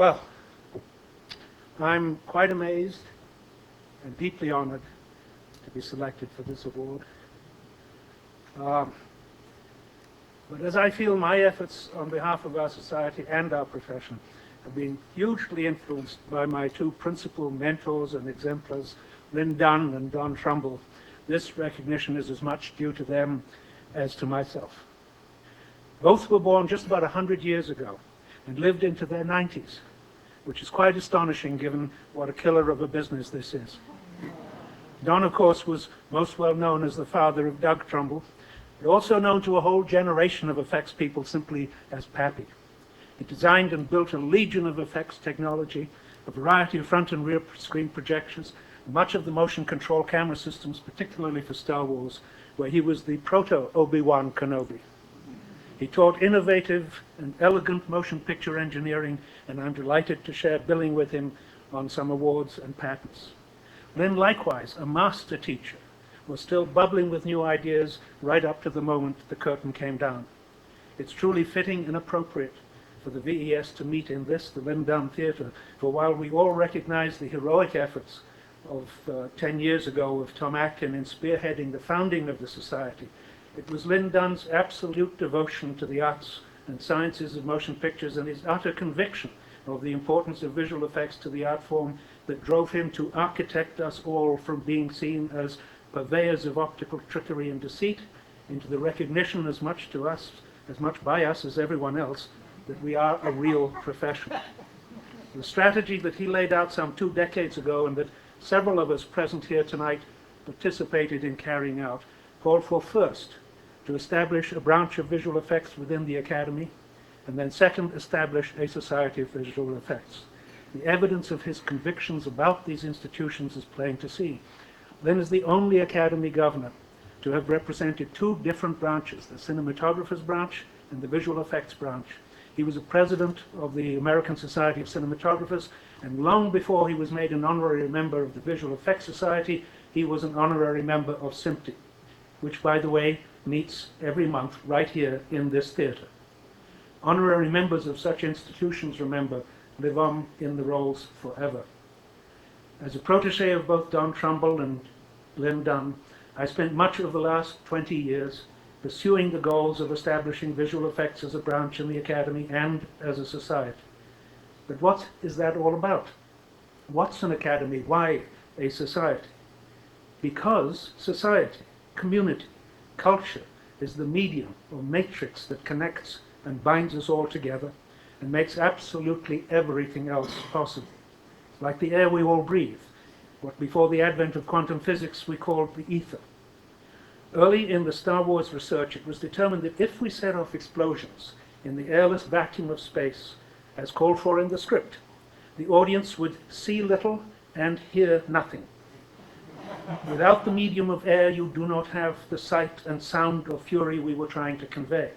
Well, I'm quite amazed and deeply honored to be selected for this award. But as I feel my efforts on behalf of our society and our profession have been hugely influenced by my two principal mentors and exemplars, Lynn Dunn and Don Trumbull, this recognition is as much due to them as to myself. Both were born just about 100 years ago and lived into their 90s, which is quite astonishing given what a killer of a business this is. Don, of course, was most well known as the father of Doug Trumbull, but also known to a whole generation of effects people simply as Pappy. He designed and built a legion of effects technology, a variety of front and rear screen projections, much of the motion control camera systems, particularly for Star Wars, where he was the proto-Obi-Wan Kenobi. He taught innovative and elegant motion picture engineering, and I'm delighted to share billing with him on some awards and patents. Lynn, likewise, a master teacher, was still bubbling with new ideas right up to the moment the curtain came down. It's truly fitting and appropriate for the VES to meet in this, the Lynn Dunn Theatre, for while we all recognize the heroic efforts of 10 years ago of Tom Atkin in spearheading the founding of the Society, it was Lynn Dunn's absolute devotion to the arts and sciences of motion pictures and his utter conviction of the importance of visual effects to the art form that drove him to architect us all from being seen as purveyors of optical trickery and deceit into the recognition as much by us as everyone else that we are a real profession. The strategy that he laid out some 2 decades ago and that several of us present here tonight participated in carrying out called for, first, to establish a branch of visual effects within the Academy, and then second, establish a Society of Visual Effects. The evidence of his convictions about these institutions is plain to see. Lynn is the only Academy governor to have represented 2 different branches, the cinematographers branch and the visual effects branch. He was a president of the American Society of Cinematographers, and long before he was made an honorary member of the Visual Effects Society, he was an honorary member of SMPTE, which, by the way, meets every month right here in this theatre. Honorary members of such institutions, remember, live on in the roles forever. As a protege of both Don Trumbull and Lynn Dunn, I spent much of the last 20 years pursuing the goals of establishing visual effects as a branch in the Academy and as a society. But what is that all about? What's an Academy? Why a society? Because society, community, culture is the medium or matrix that connects and binds us all together and makes absolutely everything else possible. Like the air we all breathe, what before the advent of quantum physics we called the ether. Early in the Star Wars research, it was determined that if we set off explosions in the airless vacuum of space, as called for in the script, the audience would see little and hear nothing. Without the medium of air, you do not have the sight and sound of fury we were trying to convey.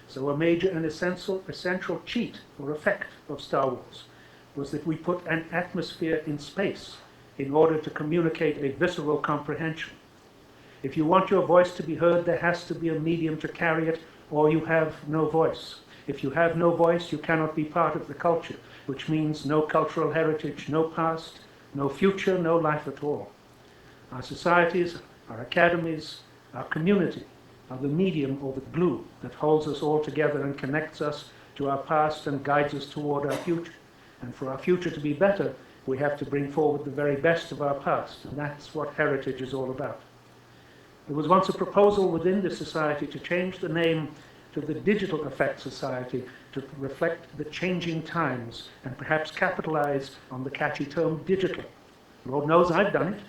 So a major and essential cheat or effect of Star Wars was that we put an atmosphere in space in order to communicate a visceral comprehension. If you want your voice to be heard, there has to be a medium to carry it, or you have no voice. If you have no voice, you cannot be part of the culture, which means no cultural heritage, no past, no future, no life at all. Our societies, our academies, our community are the medium or the glue that holds us all together and connects us to our past and guides us toward our future. And for our future to be better, we have to bring forward the very best of our past, and that's what heritage is all about. There was once a proposal within the society to change the name to the Digital Effects Society to reflect the changing times and perhaps capitalize on the catchy term digital. Lord knows I've done it.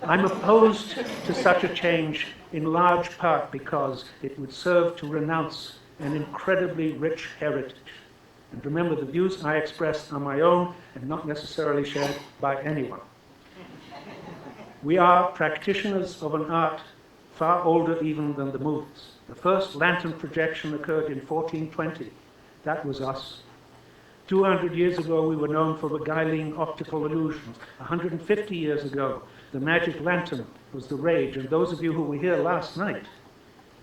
I'm opposed to such a change in large part because it would serve to renounce an incredibly rich heritage. And remember, the views I express are my own and not necessarily shared by anyone. We are practitioners of an art far older even than the movies. The first lantern projection occurred in 1420. That was us. 200 years ago, we were known for beguiling optical illusions. 150 years ago, the magic lantern was the rage. And those of you who were here last night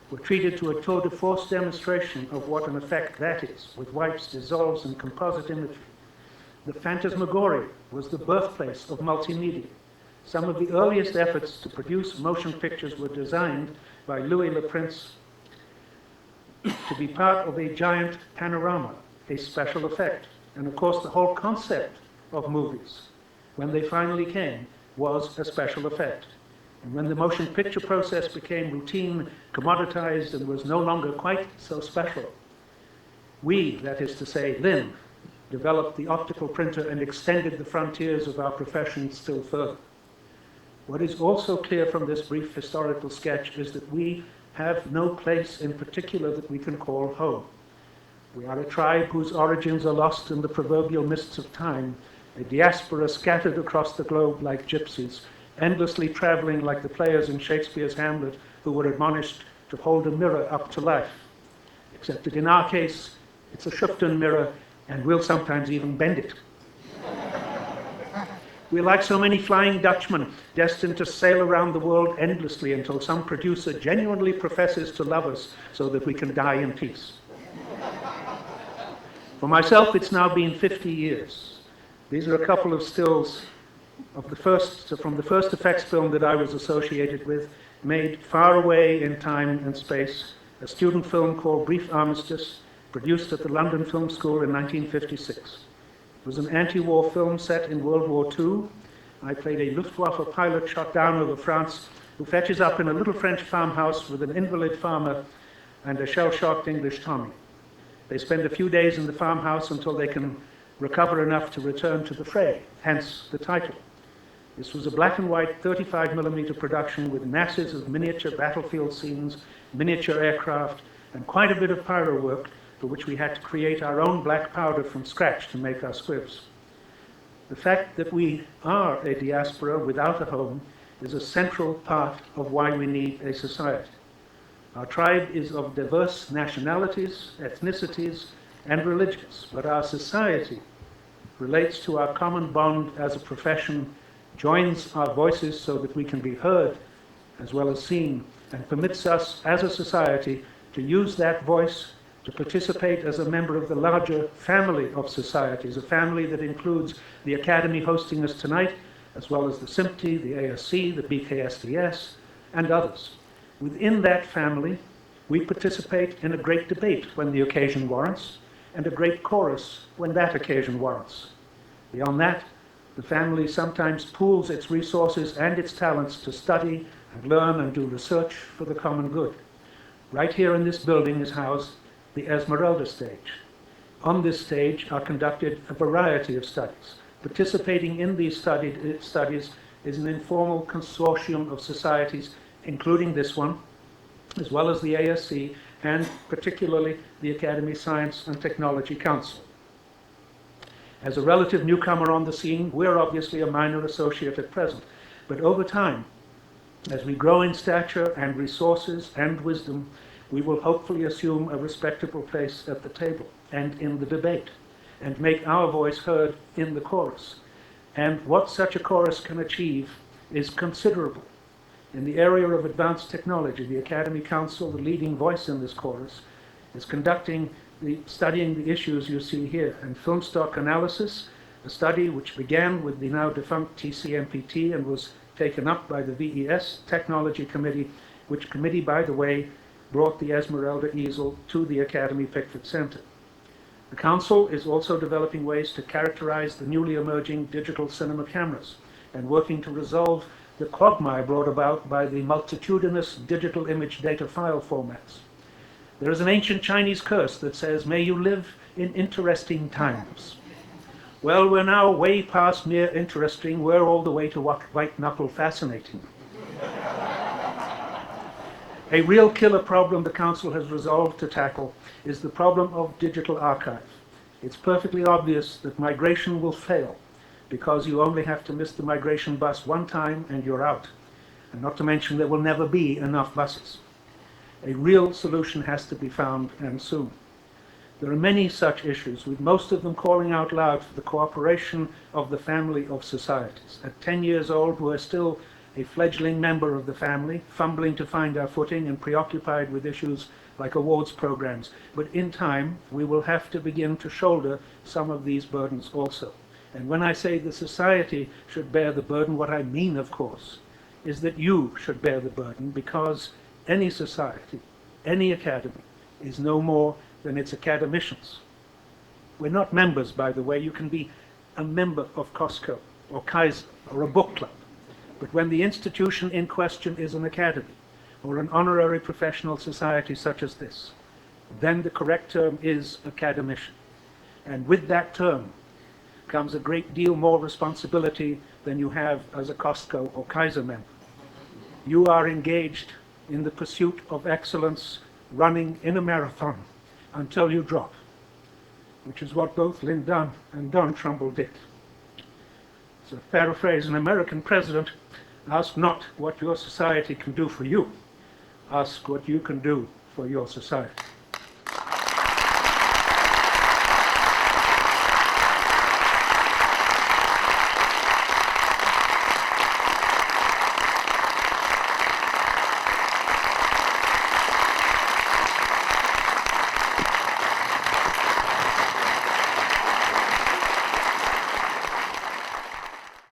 were treated to a tour de force demonstration of what an effect that is, with wipes, dissolves, and composite imagery. The Phantasmagoria was the birthplace of multimedia. Some of the earliest efforts to produce motion pictures were designed by Louis Le Prince to be part of a giant panorama, a special effect. And of course, the whole concept of movies, when they finally came, was a special effect. And when the motion picture process became routine, commoditized, and was no longer quite so special, we, that is to say, Lynn, developed the optical printer and extended the frontiers of our profession still further. What is also clear from this brief historical sketch is that we have no place in particular that we can call home. We are a tribe whose origins are lost in the proverbial mists of time, a diaspora scattered across the globe like gypsies, endlessly traveling like the players in Shakespeare's Hamlet who were admonished to hold a mirror up to life. Except that in our case, it's a Shupton mirror, and we'll sometimes even bend it. We're like so many Flying Dutchmen, destined to sail around the world endlessly until some producer genuinely professes to love us so that we can die in peace. For myself, it's now been 50 years. These are a couple of stills of from the first effects film that I was associated with, made far away in time and space, a student film called Brief Armistice, produced at the London Film School in 1956. It was an anti-war film set in World War II. I played a Luftwaffe pilot shot down over France who fetches up in a little French farmhouse with an invalid farmer and a shell-shocked English Tommy. They spend a few days in the farmhouse until they can recover enough to return to the fray, hence the title. This was a black and white 35mm production with masses of miniature battlefield scenes, miniature aircraft, and quite a bit of pyro work, for which we had to create our own black powder from scratch to make our squibs. The fact that we are a diaspora without a home is a central part of why we need a society. Our tribe is of diverse nationalities, ethnicities, and religions, but our society relates to our common bond as a profession, joins our voices so that we can be heard as well as seen, and permits us as a society to use that voice to participate as a member of the larger family of societies, a family that includes the Academy hosting us tonight, as well as the SIMPTE, the ASC, the BKSDS, and others. Within that family, we participate in a great debate when the occasion warrants, and a great chorus when that occasion warrants. Beyond that, the family sometimes pools its resources and its talents to study and learn and do research for the common good. Right here in this building is housed the Esmeralda stage. On this stage are conducted a variety of studies. Participating in these studies is an informal consortium of societies, including this one, as well as the ASC, and particularly the Academy Science and Technology Council. As a relative newcomer on the scene, we're obviously a minor associate at present, but over time, as we grow in stature and resources and wisdom, we will hopefully assume a respectable place at the table and in the debate, and make our voice heard in the chorus. And what such a chorus can achieve is considerable. In the area of advanced technology, the Academy Council, the leading voice in this chorus, is studying the issues you see here. And film stock analysis, a study which began with the now defunct TCMPT and was taken up by the VES Technology Committee, which committee, by the way, brought the Esmeralda easel to the Academy Pickford Center. The Council is also developing ways to characterize the newly emerging digital cinema cameras and working to resolve the quagmire brought about by the multitudinous digital image data file formats. There is an ancient Chinese curse that says, "May you live in interesting times." Well, we're now way past mere interesting, we're all the way to white-knuckle fascinating. A real killer problem the Council has resolved to tackle is the problem of digital archive. It's perfectly obvious that migration will fail because you only have to miss the migration bus one time and you're out. And not to mention there will never be enough buses. A real solution has to be found, and soon. There are many such issues, with most of them calling out loud for the cooperation of the family of societies. At 10 years old, we're still a fledgling member of the family, fumbling to find our footing and preoccupied with issues like awards programs. But in time, we will have to begin to shoulder some of these burdens also. And when I say the society should bear the burden, what I mean, of course, is that you should bear the burden, because any society, any academy, is no more than its academicians. We're not members, by the way. You can be a member of Costco or Kaiser or a book club. But when the institution in question is an academy or an honorary professional society such as this, then the correct term is academician. And with that term comes a great deal more responsibility than you have as a Costco or Kaiser member. You are engaged in the pursuit of excellence, running in a marathon until you drop, which is what both Lynn Dunn and Don Trumbull did. So to paraphrase an American president, ask not what your society can do for you, ask what you can do for your society.